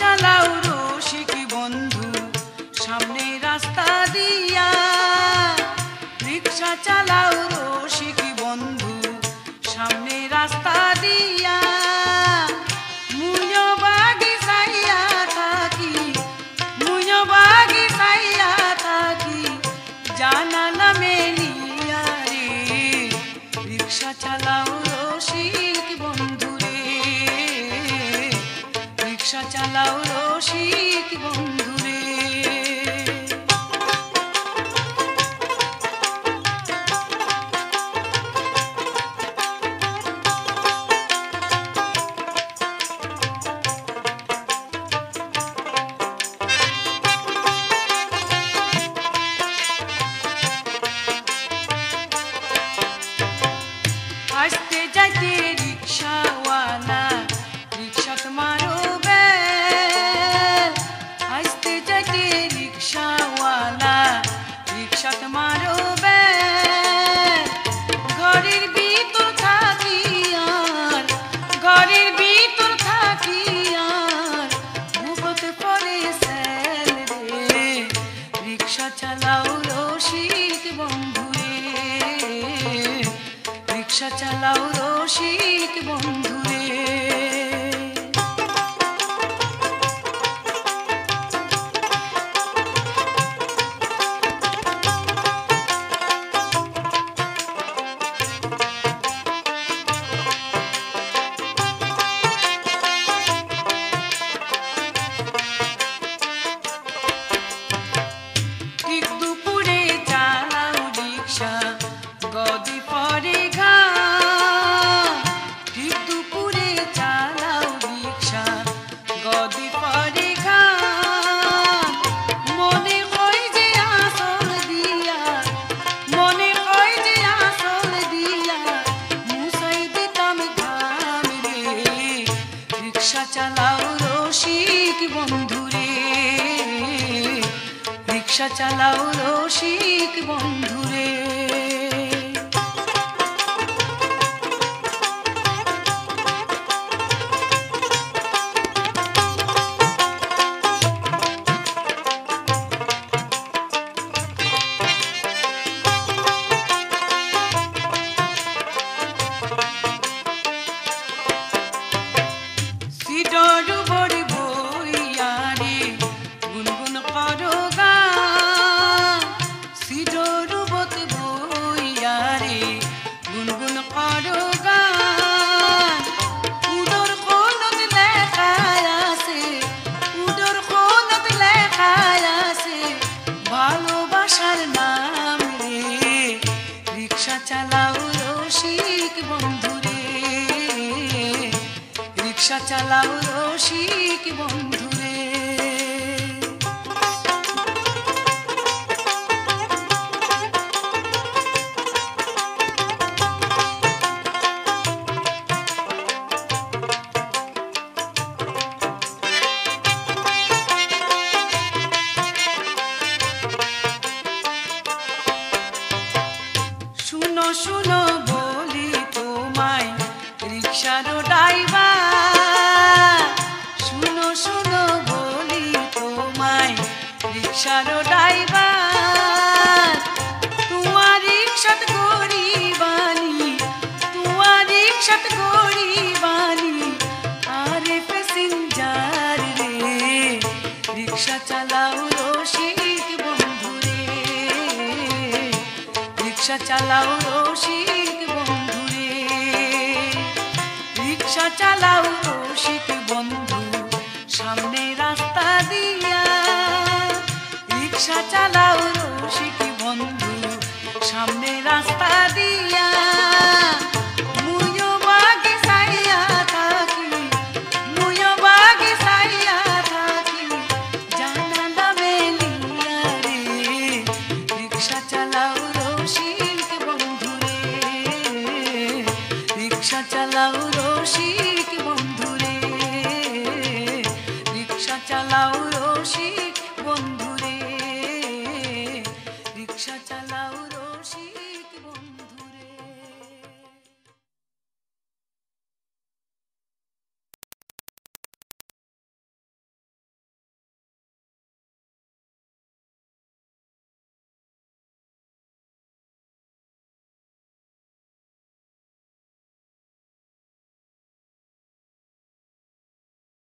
চালাও রসিক বন্ধু সামনে রাস্তা দিয়া, রিক্সা চালাও রসিক বন্ধু সামনে রাস্তা দিয়া। মুইও বাগি চাইয়া থাকি, মুইও বাগি চাইয়া থাকি জানালা মেলিয়া রে। রিক্সা চালাও রসিক বন্ধু রে, রিক্সা চালাও রসিক বন্ধু রে। আসতে যাইতে রিক্সাওয়ালা রিক্সা তোমারও বেল, আসতে যাইতে রিক্সাওয়ালা রিক্সা তোমারও বেল। ঘরের ভিতর থাকি আর, ঘরের ভিতর থাকি আর ভূপত পরে সেল রে। রিক্সা চালাও রসিক বন্ধু রে, রিক্সা চালাও রসিক বন্ধু রে। ঠিক দুপুরে চালাও রিক্সা গদি পরে ঘা, ঠিক দুপুরে চালাও রিক্সা গদি পরে ঘা। মনে হয় যে আসল দিয়া, মনে হয় যে আসল দিয়া মুছাই দিতাম ঘাম রে। রিক্সা চালাও রসিক বন্ধু রে, রিক্সা চালাও রসিক বন্ধু রে। সিডর বড় বইয়া রে গুনগুন করো গান, সিডর বত বইয়া রে গুনগুন করো গান। উডর কোনত লেখায় আছে, উডর কোনত লেখায় আছে ভালোবাসার নাম রে। রিক্সা চালাও রসিক বন্ধু রে, রিক্সা চালাও রসিক বন্ধু রে। শুনো শুনো বলি তোমায় রিক্সার ড্রাইভার, শুনো শুনো বলি তোমায় রিক্সার ড্রাইভার। তোমার রিক্সাত গরিবানি, তোমার রিক্সাত গরিবানি আরে প্যাসেঞ্জার রে। রিক্সা চালাও রসিক বন্ধু রে, রিক্সা চালাও রসিক বন্ধু রে। রিক্সা চালাও রসিক বন্ধু সামনে রাস্তা দিয়া, রিক্সা চালাও রসিক বন্ধু সামনে রাস্তা দিয়া।